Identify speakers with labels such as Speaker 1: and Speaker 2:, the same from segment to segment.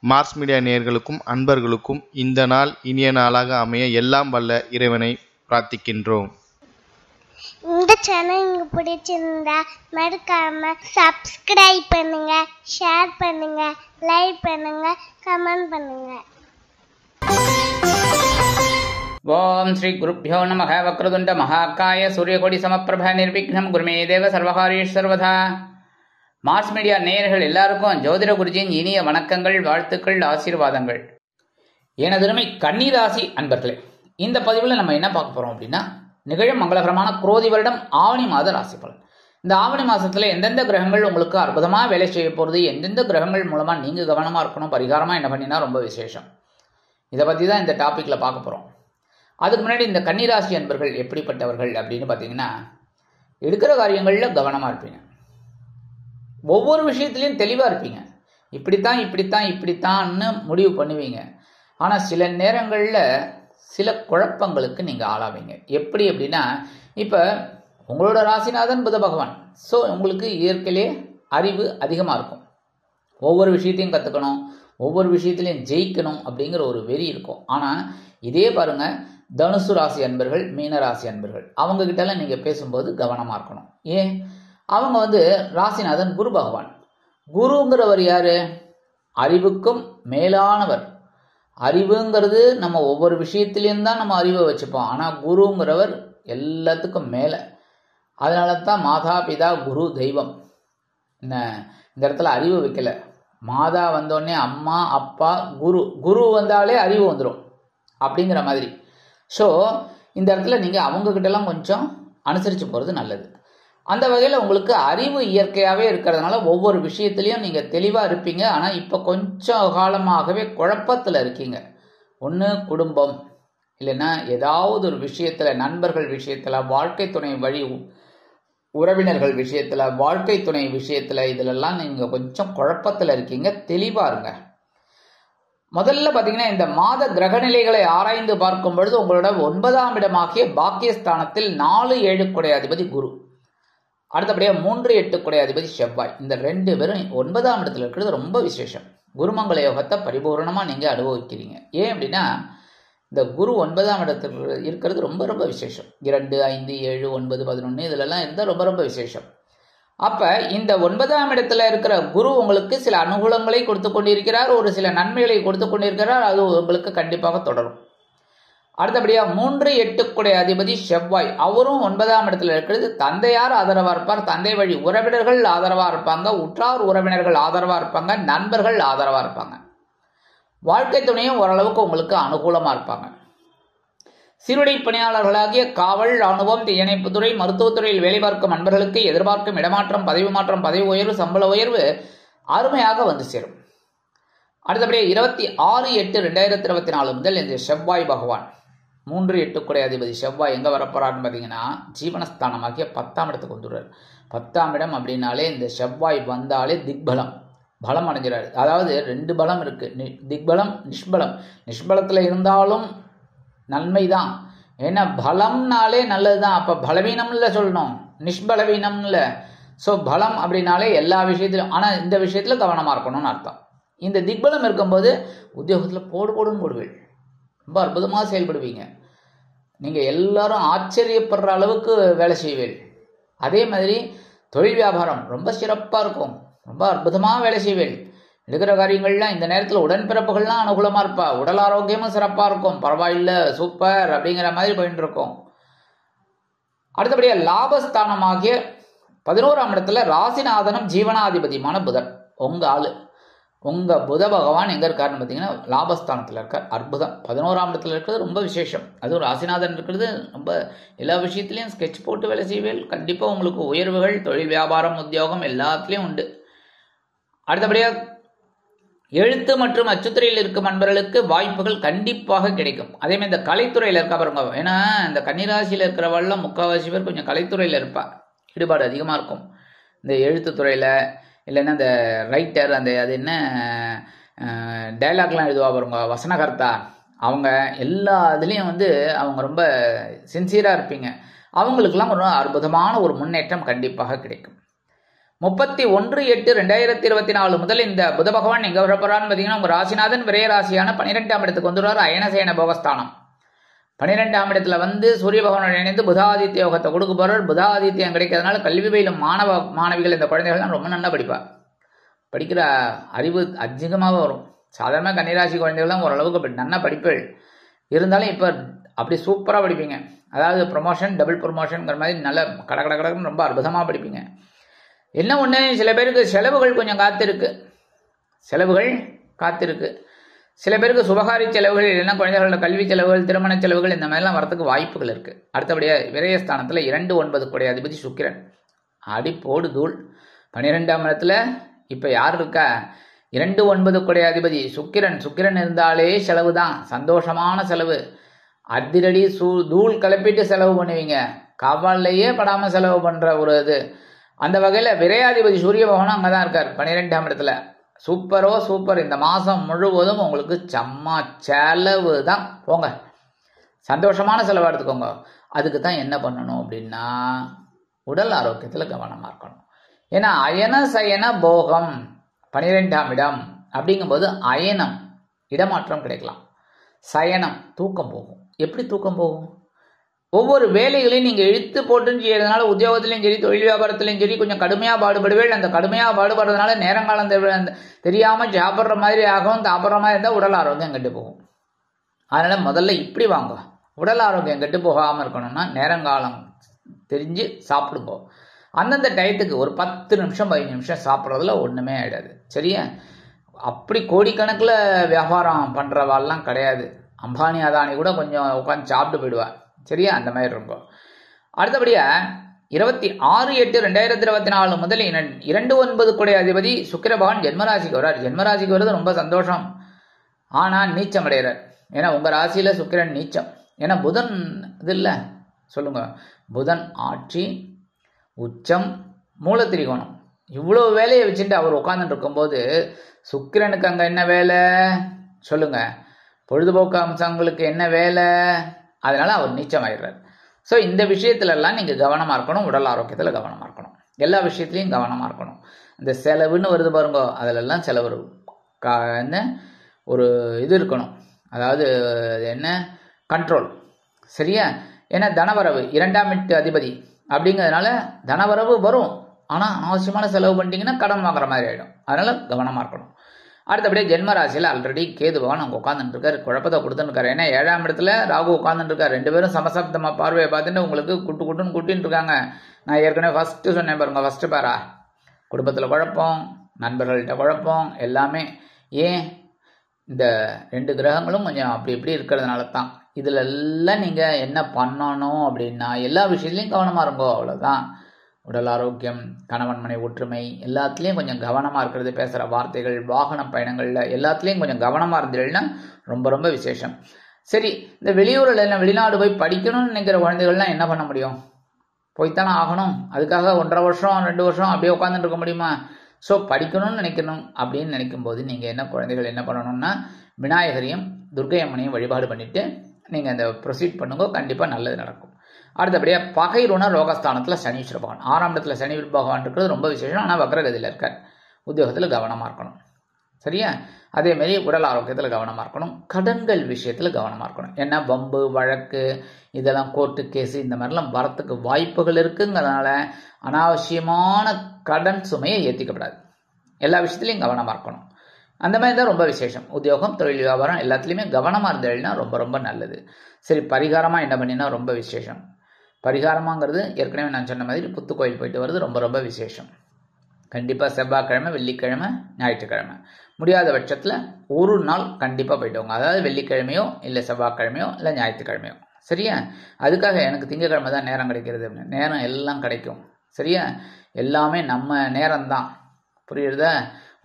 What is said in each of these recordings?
Speaker 1: Mars media நேயர்களுக்கும் அன்பர்களுக்கும் இந்த நாள் இனிய நாளாக அமைய எல்லாம் வல்ல இறைவனை பிரார்த்திக்கின்றோம்.
Speaker 2: இந்த சேனல் உங்களுக்கு பிடிச்சிருந்தா மறக்காம சப்ஸ்கிரைப் பண்ணுங்க, ஷேர் பண்ணுங்க, லைக் பண்ணுங்க, கமெண்ட் பண்ணுங்க.
Speaker 3: ஓம் ஸ்ரீ குருப்யோ நமः. வக்ரதுண்ட மகாகாய சூரியகோடி சமப்பிரப நிர்விக்னம் குருமே தேவ சர்வகாரியேஷு சர்வதா. மார்ஸ் மீடியா நேயர்கள் எல்லாருக்கும் ஜோதிட குருஜியின் இனிய வணக்கங்கள், வாழ்த்துக்கள், ஆசீர்வாதங்கள். எனதருமை கன்னிராசி அன்பர்களே, இந்த பதிவில் நம்ம என்ன பார்க்க போறோம் அப்படின்னா, நிகழும் மங்களகரமான குரோதி வருடம் ஆவணி மாத ராசி பலன். இந்த ஆவணி மாசத்துல எந்தெந்த கிரகங்கள் உங்களுக்கு அற்புதமா வேலை செய்ய போறது, எந்தெந்த கிரகங்கள் மூலமா நீங்க கவனமா இருக்கணும், பரிகாரமா என்ன பண்ணினா ரொம்ப விசேஷம், இதை பத்தி தான் இந்த டாபிக்ல பார்க்க போறோம். அதுக்கு முன்னாடி இந்த கன்னிராசி அன்பர்கள் எப்படிப்பட்டவர்கள் அப்படின்னு பார்த்தீங்கன்னா, எடுக்கிற காரியங்களில் கவனமாக இருப்பீங்க, ஒவ்வொரு விஷயத்துலையும் தெளிவாக இருப்பீங்க, இப்படித்தான்னு முடிவு பண்ணுவீங்க. ஆனால் சில நேரங்களில் சில குழப்பங்களுக்கு நீங்கள் ஆளாவீங்க. எப்படி அப்படின்னா, இப்போ உங்களோட ராசிநாதன் புத பகவான், ஸோ உங்களுக்கு இயற்கையிலே அறிவு அதிகமாக இருக்கும், ஒவ்வொரு விஷயத்தையும் கற்றுக்கணும், ஒவ்வொரு விஷயத்திலையும் ஜெயிக்கணும் அப்படிங்கிற ஒரு வெறி இருக்கும். ஆனால் இதே பாருங்க, தனுசு ராசி அன்பர்கள், மீன ராசி அன்பர்கள், அவங்க கிட்டலாம் நீங்கள் பேசும்போது கவனமாக இருக்கணும். ஏன்? அவங்க ராசிநாதன் குரு பகவான். குருங்கிறவர் யாரு? அறிவுக்கும் மேலானவர். அறிவுங்கிறது நம்ம ஒவ்வொரு விஷயத்திலையும் தான் நம்ம அறிவை வச்சுப்போம், ஆனால் குருங்கிறவர் எல்லாத்துக்கும் மேலே. அதனால தான் மாதா பிதா குரு தெய்வம். இந்த இடத்துல அறிவு வைக்கல, மாதா வந்தோடனே அம்மா அப்பா குரு, குரு வந்தாலே அறிவு வந்துடும் அப்படிங்கிற மாதிரி. ஸோ இந்த இடத்துல நீங்கள் அவங்கக்கிட்டலாம் கொஞ்சம் அனுசரித்து போகிறது நல்லது. அந்த வகையில் உங்களுக்கு அறிவு இயற்கையாகவே இருக்கிறதுனால ஒவ்வொரு விஷயத்துலையும் நீங்கள் தெளிவாக இருப்பீங்க. ஆனால் இப்போ கொஞ்சம் காலமாகவே குழப்பத்தில் இருக்கீங்க. ஒன்று குடும்பம், இல்லைன்னா ஏதாவது ஒரு விஷயத்தில், நண்பர்கள் விஷயத்தில், வாழ்க்கை துணை வழி உறவினர்கள் விஷயத்தில், வாழ்க்கை துணை விஷயத்தில், இதிலெல்லாம் நீங்கள் கொஞ்சம் குழப்பத்தில் இருக்கீங்க. தெளிவாக இருங்க. முதல்ல பார்த்தீங்கன்னா, இந்த மாத கிரகநிலைகளை ஆராய்ந்து பார்க்கும் பொழுது உங்களோட 9ஆம் இடமாகிய பாக்கியஸ்தானத்தில் 4-7 குடையாதிபதி குரு, அடுத்தபடியாக 3-8 குடையாதிபதி செவ்வாய், இந்த 2 பேரும் 9ஆம் இடத்துல இருக்கிறது ரொம்ப விசேஷம். குருமங்கள யோகத்தை பரிபூர்ணமாக நீங்கள் அனுபவிக்கிறீங்க. ஏன் அப்படின்னா, இந்த குரு 9ஆம் இடத்துல இருக்கிறது ரொம்ப ரொம்ப விசேஷம். 2, 5, 7, 9, 11 இதிலெல்லாம் இருந்தால் ரொம்ப ரொம்ப விசேஷம். அப்போ இந்த 9ஆம் இடத்துல இருக்கிற குரு உங்களுக்கு சில அனுகூலங்களை கொடுத்து கொண்டிருக்கிறார், ஒரு சில நன்மைகளை கொடுத்து கொண்டிருக்கிறார். அது உங்களுக்கு கண்டிப்பாக தொடரும். அடுத்தபடியாக 3-8 குடை அதிபதி செவ்வாய், அவரும் 9ஆம் இடத்துல இருக்கிறது. தந்தையார் ஆதரவாக இருப்பார், தந்தை வழி உறவினர்கள் ஆதரவாக இருப்பாங்க, உற்றார் உறவினர்கள் ஆதரவாக இருப்பாங்க, நண்பர்கள் ஆதரவாக இருப்பாங்க, வாழ்க்கை துணையும் ஓரளவுக்கு உங்களுக்கு அனுகூலமாக இருப்பாங்க. சீருடை பணியாளர்களாகிய காவல், ராணுவம், தீயணைப்புத்துறை, மருத்துவத்துறையில் வேலை பார்க்கும் நண்பர்களுக்கு எதிர்பார்க்கும் இடமாற்றம், பதவி மாற்றம், பதவி உயர்வு, சம்பள உயர்வு அருமையாக வந்து சேரும். அடுத்தபடியாக 26/8/2024 முதல் இந்த செவ்வாய் பகவான், 3-8 குடை அதிபதி செவ்வாய் எங்கே வரப்போறாருன்னு பார்த்தீங்கன்னா, ஜீவனஸ்தானமாகிய 10ஆம் இடத்துக்கு வந்துடுறார். 10ஆம் இடம் அப்படின்னாலே இந்த செவ்வாய் வந்தாலே திக்பலம், பலம் அடைஞ்சிடாரு. அதாவது 2 பலம் இருக்கு, திக்பலம், நிஷ்பலம். நிஷ்பலத்தில் இருந்தாலும் நன்மை தான், ஏன்னா பலம்னாலே நல்லது தான். அப்போ பலவீனம்ல சொல்லணும், நிஷ்பலவீனம்ல. ஸோ பலம் அப்படின்னாலே எல்லா விஷயத்திலும், ஆனால் இந்த விஷயத்தில் கவனமாக இருக்கணும்னு அர்த்தம். இந்த திக்பலம் இருக்கும்போது உத்தியோகத்தில் போடுன்னு போடுவீள், ரொம்ப அற்புதமாக செயல்படுவீங்க. நீங்கள் எல்லாரும் ஆச்சரியப்படுற அளவுக்கு வேலை செய்வீள். அதே மாதிரி தொழில் வியாபாரம் ரொம்ப சிறப்பாக இருக்கும், ரொம்ப அற்புதமாக வேலை செய்வீள். எடுக்கிற காரியங்கள்லாம் இந்த நேரத்தில் உடன்பிறப்புகள்லாம் அனுகூலமாக இருப்பா, உடல் ஆரோக்கியமும் சிறப்பாக இருக்கும், பரவாயில்லை சூப்பர் அப்படிங்கிற மாதிரி போயிட்டு இருக்கும். அடுத்தபடியாக லாபஸ்தானமாகிய 11ஆம் இடத்துல ராசிநாதனும் ஜீவனாதிபதியுமான புதன், உங்கள் புத பகவான் எங்கே இருக்காருன்னு பார்த்தீங்கன்னா லாபஸ்தானத்தில் இருக்கார். அற்புதம். 11ஆம் இடத்துல இருக்கிறது ரொம்ப விசேஷம். அதுவும் ராசிநாதன் இருக்கிறது ரொம்ப எல்லா விஷயத்துலையும் ஸ்கெட்ச் போட்டு வேலை செய்வேல். கண்டிப்பாக உங்களுக்கு உயர்வுகள், தொழில் வியாபாரம், உத்தியோகம் எல்லாத்துலேயும் உண்டு. அடுத்தபடியாக எழுத்து மற்றும் அச்சுத்துறையில் இருக்கும் நண்பர்களுக்கு வாய்ப்புகள் கண்டிப்பாக கிடைக்கும். அதேமாதிரி இந்த கலைத்துறையில் இருக்கா பாருங்க, ஏன்னா இந்த கன்னிராசியில் இருக்கிறவெல்லாம் முக்கால்வாசி பேர் கொஞ்சம் கலைத்துறையில் இருப்பா, ஈடுபாடு அதிகமாக இருக்கும். இந்த எழுத்துத்துறையில், இல்லைன்னா இந்த ரைட்டர், அது என்ன டைலாக்லாம் எழுதுவா பாருங்க, வசனகர்த்தா, அவங்க எல்லா இதுலேயும் அவங்க ரொம்ப சின்சியராக இருப்பீங்க. அவங்களுக்கெல்லாம் ஒரு அற்புதமான ஒரு முன்னேற்றம் கண்டிப்பாக கிடைக்கும். 31/8/2024 முதல் இந்த புத பகவான் எங்க வரப்போறான்னு பார்த்தீங்கன்னா உங்க ராசிநாதன் விரைய ராசியான 12ஆம் இடத்துக்கு வந்துடுறாரு. அயனசேன போகஸ்தானம் 12ஆம் இடத்துல வந்து சூரிய பகவானோட இணைந்து புதாதித்ய யோகத்தை கொடுக்க போறார். புதாதித்யம் கிடைக்கிறதுனால கல்வி பயிலும் மாணவ மாணவிகள் இந்த குழந்தைகள்லாம் ரொம்ப நல்லா படிப்பா. படிக்கிற அறிவு அதிகமாக வரும். சாதாரண கன்னிராசி குழந்தைகள்லாம் ஓரளவுக்கு நல்லா படிப்புகள் இருந்தாலும் இப்போ அப்படி சூப்பராக படிப்பீங்க. அதாவது ப்ரொமோஷன் டபுள் ப்ரொமோஷன்ங்கிற மாதிரி நல்ல கடன்னு ரொம்ப அற்புதமாக படிப்பீங்க. என்ன ஒன்று, சில பேருக்கு செலவுகள் கொஞ்சம் காத்திருக்கு. சில பேருக்கு சுபகாரி செலவுகள் இல்லைன்னா குழந்தைகளோட கல்வி செலவுகள், திருமண செலவுகள் இந்த மாதிரிலாம் வரத்துக்கு வாய்ப்புகள் இருக்குது. அடுத்தபடியாக விரயஸ்தானத்தில் 2/9 கூடிய அதிபதி சுக்கிரன் அடிப்போடு தூள். 12ஆம் இடத்துல இப்போ யார் இருக்கா? 2/9 கூடிய அதிபதி சுக்கிரன் இருந்தாலே செலவு தான், சந்தோஷமான செலவு. அதிரடி தூள் கிளப்பிட்டு செலவு பண்ணுவீங்க, கவலையே படாமல் செலவு பண்ணுற ஒரு இது. அந்த வகையில் விரையாதிபதி சூரிய பகவானும் அங்கே தான் இருக்கார் 12ஆம் இடத்துல. சூப்பர். இந்த மாதம் முழுவதும் உங்களுக்கு செம்ம செலவு தான். போங்க, சந்தோஷமான செலவாக எடுத்துக்கோங்க. அதுக்கு தான் என்ன பண்ணணும் அப்படின்னா உடல் ஆரோக்கியத்தில் கவனமாக இருக்கணும். ஏன்னா அயன சயன போகம் 12ஆம் இடம் அப்படிங்கும்போது அயனம் இடமாற்றம் கிடைக்கலாம், சயனம் தூக்கம் போகும். எப்படி தூக்கம் போகும்? ஒவ்வொரு வேலைகளையும் நீங்கள் இழுத்து போட்டுன்னு செய்யறதுனால உத்தியோகத்திலையும் சரி தொழில் வியாபாரத்திலையும் சரி கொஞ்சம் கடுமையாக பாடுபடுவேன். அந்த கடுமையாக பாடுபடுறதுனால நேரங்காலம் தெரியாமல் சாப்பிட்ற மாதிரி ஆகும். சாப்பிட்ற மாதிரி இருந்தால் உடல் ஆரோக்கியம் கெட்டு போகும். அதனால் முதல்ல இப்படி வாங்க. உடல் ஆரோக்கியம் கெட்டு போகாமல் இருக்கணும்னா நேரங்காலம் தெரிஞ்சு சாப்பிடுங்க. அந்தந்த டயத்துக்கு ஒரு 10 நிமிஷம் 15 நிமிஷம் சாப்பிட்றதுல ஒன்றுமே ஆகிடாது. சரியா? அப்படி கோடிக்கணக்கில் வியாபாரம் பண்ணுறவாள்லாம் கிடையாது. அம்பானி அதானி கூட கொஞ்சம் உட்காந்து சாப்பிட்டு போயிடுவா. சரியா? அந்த மாதிரி இருக்கும். அடுத்தபடியாக 26/8/2024 முதல் 2/9 கூடிய அதிபதி சுக்கிர பகவான் ஜென்மராசிக்கு வர்றார். ஜென்மராசிக்கு வர்றது ரொம்ப சந்தோஷம். ஆனால் நீச்சம் அடைகிறார். ஏன்னா உங்கள் ராசியில் சுக்கிரன் நீச்சம். ஏன்னா புதன் இது இல்லை சொல்லுங்க, புதன் ஆட்சி உச்சம் மூலத்திரிகோணம் இவ்வளோ வேலையை வச்சுட்டு அவர் உட்காந்துட்டு இருக்கும்போது சுக்கிரனுக்கு அங்கே என்ன வேலை சொல்லுங்க? பொழுதுபோக்கு அம்சங்களுக்கு என்ன வேலை? அதனால அவர் நீச்சம் ஆயிடுறார். ஸோ இந்த விஷயத்துலலாம் நீங்கள் கவனமாக இருக்கணும். உடல் ஆரோக்கியத்தில் கவனமாக இருக்கணும். எல்லா விஷயத்துலையும் கவனமாக இருக்கணும். இந்த செலவுன்னு வருது பாருங்க, அதிலெல்லாம் செலவு என்ன ஒரு இது இருக்கணும். அதாவது என்ன கண்ட்ரோல். சரியா? ஏன்னா தனவரவு 2ஆம் வீட்டு அதிபதி அப்படிங்கிறதுனால தனவரவு வரும். ஆனால் அவசியமான செலவு பண்ணிட்டீங்கன்னா கடன் வாங்குற மாதிரி ஆகிடும். அதனால் கவனமாக இருக்கணும். அடுத்தபடியே ஜென்ம ராசியில் ஆல்ரெடி கேது பகவான் அங்கே உட்காந்துட்டு இருக்காரு, குழப்பத்தை கொடுத்துருக்காரு. ஏன்னா 7ஆம் இடத்துல ராகு உட்காந்துட்டு இருக்காரு. 2 பேரும் சமசப்தமாக பார்வையை பார்த்துட்டு உங்களுக்கு குட்டுன்னு கூட்டின்னு இருக்காங்க. நான் ஏற்கனவே ஃபஸ்ட்டு சொன்னேன் பாருங்க, ஃபஸ்ட்டு பாரா குடும்பத்தில் குழப்பம், நண்பர்கள்ட்ட குழப்பம் எல்லாமே. ஏன்? இந்த 2 கிரகங்களும் கொஞ்சம் அப்படி இப்படி இருக்கிறதுனால தான். இதில் எல்லாம் நீங்கள் என்ன பண்ணணும் அப்படின்னா எல்லா விஷயத்துலையும் கவனமாக இருங்கோ, அவ்வளோதான். உடல் ஆரோக்கியம், கணவன் மனை ஒற்றுமை எல்லாத்துலேயும் கொஞ்சம் கவனமாக இருக்கிறது. பேசுகிற வார்த்தைகள், வாகன பயணங்களில் எல்லாத்துலேயும் கொஞ்சம் கவனமாக இருந்தீங்கன்னா ரொம்ப ரொம்ப விசேஷம். சரி, இந்த வெளியூரில் என்ன வெளிநாடு போய் படிக்கணும்னு நினைக்கிற குழந்தைகள்லாம் என்ன பண்ண முடியும்? போய்த்தானே ஆகணும். அதுக்காக 1.5 வருஷம் 2 வருஷம் அப்படியே உட்காந்துட்டு இருக்க முடியுமா? ஸோ படிக்கணும்னு நினைக்கணும் அப்படின்னு நினைக்கும்போது நீங்கள் என்ன குழந்தைகள் என்ன பண்ணணும்னா விநாயகரையும் துர்க்கை அம்மனையும் வழிபாடு பண்ணிவிட்டு நீங்கள் அந்த ப்ரொசீட் பண்ணுங்க. கண்டிப்பாக நல்லது நடக்கும். அடுத்தபடியாக பகைருண ரோகஸ்தானத்தில் சனீஸ்வர பகவான் 6ஆம் இடத்துல சனி பகவான் இருக்கிறது ரொம்ப விசேஷம். ஆனால் வக்ரகதியில் இருக்கார். உத்தியோகத்தில் கவனமாக இருக்கணும். சரியா? அதேமாரி உடல் ஆரோக்கியத்தில் கவனமாக இருக்கணும். கடன்கள் விஷயத்தில் கவனமாக இருக்கணும். ஏன்னா வம்பு வழக்கு இதெல்லாம் கோர்ட்டு கேஸு இந்த மாதிரிலாம் வரத்துக்கு வாய்ப்புகள் இருக்குங்கிறதுனால அனாவசியமான கடன் சுமையை ஏற்றிக்கப்படாது. எல்லா விஷயத்துலையும் கவனமாக இருக்கணும். அந்த மாதிரி தான் ரொம்ப விசேஷம். உத்தியோகம், தொழில், வியாபாரம் எல்லாத்துலேயுமே கவனமாக இருந்ததுன்னா ரொம்ப ரொம்ப நல்லது. சரி, பரிகாரமாக என்ன பண்ணினா ரொம்ப விசேஷம்? பரிகாரமாங்கிறது ஏற்கனவே நான் சொன்ன மாதிரி புத்து கோயில் போயிட்டு வருது ரொம்ப ரொம்ப விசேஷம். கண்டிப்பாக செவ்வாய்க்கிழமை, வெள்ளிக்கிழமை, ஞாயிற்றுக்கிழமை முடியாத பட்சத்தில் ஒரு நாள் கண்டிப்பாக போயிட்டோங்க. அதாவது வெள்ளிக்கிழமையோ இல்லை செவ்வாய்க்கிழமையோ இல்லை ஞாயிற்றுக்கிழமையோ. சரியா? அதுக்காக எனக்கு திங்கக்கிழமை தான் நேரம் கிடைக்கிறது அப்படின்னு நேரம் எல்லாம் கிடைக்கும். சரியா? எல்லாமே நம்ம நேரம்தான். புரியுறதா?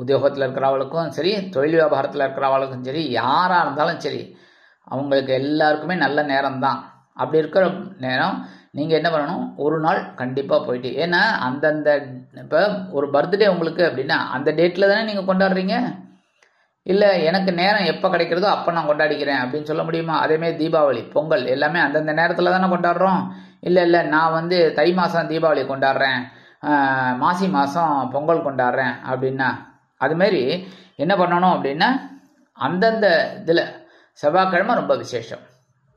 Speaker 3: உத்தியோகத்தில் இருக்கிறவளுக்கும் சரி, தொழில் வியாபாரத்தில் இருக்கிறவளுக்கும் சரி, யாராக இருந்தாலும் சரி, அவங்களுக்கு எல்லாருக்குமே நல்ல நேரம்தான். அப்படி இருக்கிற நேரம் நீங்கள் என்ன பண்ணணும்? ஒரு நாள் கண்டிப்பாக போயிட்டு, ஏன்னா அந்தந்த இப்போ ஒரு பர்த்டே உங்களுக்கு அப்படின்னா அந்த டேட்டில் தானே நீங்கள் கொண்டாடுறீங்க. இல்லை எனக்கு நேரம் எப்போ கிடைக்கிறதோ அப்போ நான் கொண்டாடிக்கிறேன் அப்படின்னு சொல்ல முடியுமா? அதேமாதிரி தீபாவளி, பொங்கல் எல்லாமே அந்தந்த நேரத்தில் தானே கொண்டாடுறோம். இல்லை நான் தை மாதம் தீபாவளி கொண்டாடுறேன் மாசி மாதம் பொங்கல் கொண்டாடுறேன் அப்படின்னா அதுமாரி என்ன பண்ணணும் அப்படின்னா அந்தந்த இதில் செவ்வாய்க்கிழமை ரொம்ப விசேஷம்,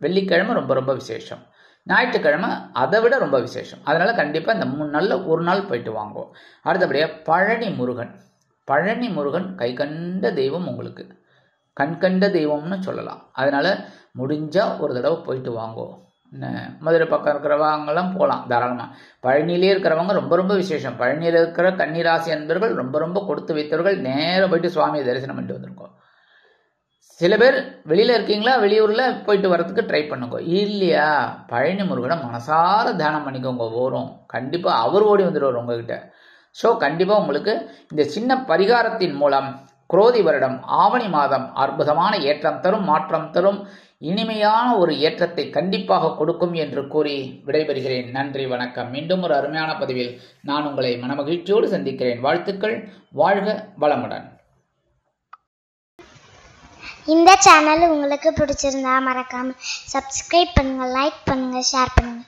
Speaker 3: வெள்ளிக்கிழமை ரொம்ப ரொம்ப விசேஷம், ஞாயிற்றுக்கிழமை அதை விட ரொம்ப விசேஷம். அதனால் கண்டிப்பாக இந்த 3 நாளில் ஒரு நாள் போயிட்டு வாங்குவோம். அடுத்தபடியாக பழனி முருகன் கை கண்ட தெய்வம், உங்களுக்கு கண்கண்ட தெய்வம்னு சொல்லலாம். அதனால் முடிஞ்சால் ஒரு தடவை போயிட்டு வாங்குவோம். மதுரை பக்கம் இருக்கிறவங்கெல்லாம் போகலாம் தாராளமாக. பழனியிலே இருக்கிறவங்க ரொம்ப ரொம்ப விசேஷம். பழனியில் இருக்கிற கன்னிராசி அன்பர்கள் ரொம்ப ரொம்ப கொடுத்து வைத்தவர்கள் நேராக போயிட்டு சுவாமியை தரிசனம் பண்ணிட்டு வந்திருக்கோம். சில பேர் வெளியில் இருக்கீங்களா, வெளியூரில் போயிட்டு வரதுக்கு ட்ரை பண்ணுங்க. இல்லையா, பழனி முருகனை மனசார தியானம் பண்ணிக்கோங்க. வரும் கண்டிப்பாக அவர் ஓடி வந்துடுவார் உங்ககிட்ட. ஸோ கண்டிப்பாக உங்களுக்கு இந்த சின்ன பரிகாரத்தின் மூலம் குரோதி வருடம் ஆவணி மாதம் அற்புதமான ஏற்றம் தரும், மாற்றம் தரும், இனிமையான ஒரு ஏற்றத்தை கண்டிப்பாக கொடுக்கும் என்று கூறி விடைபெறுகிறேன். நன்றி, வணக்கம். மீண்டும் ஒரு அருமையான பதிவில் நான் உங்களை மனமகிழ்ச்சியோடு சந்திக்கிறேன். வாழ்த்துக்கள். வாழ்க வளமுடன்.
Speaker 2: இந்த சேனல் உங்களுக்கு பிடிச்சிருந்தா மறக்காம சப்ஸ்கிரைப் பண்ணுங்க, லைக் பண்ணுங்க, ஷேர் பண்ணுங்க.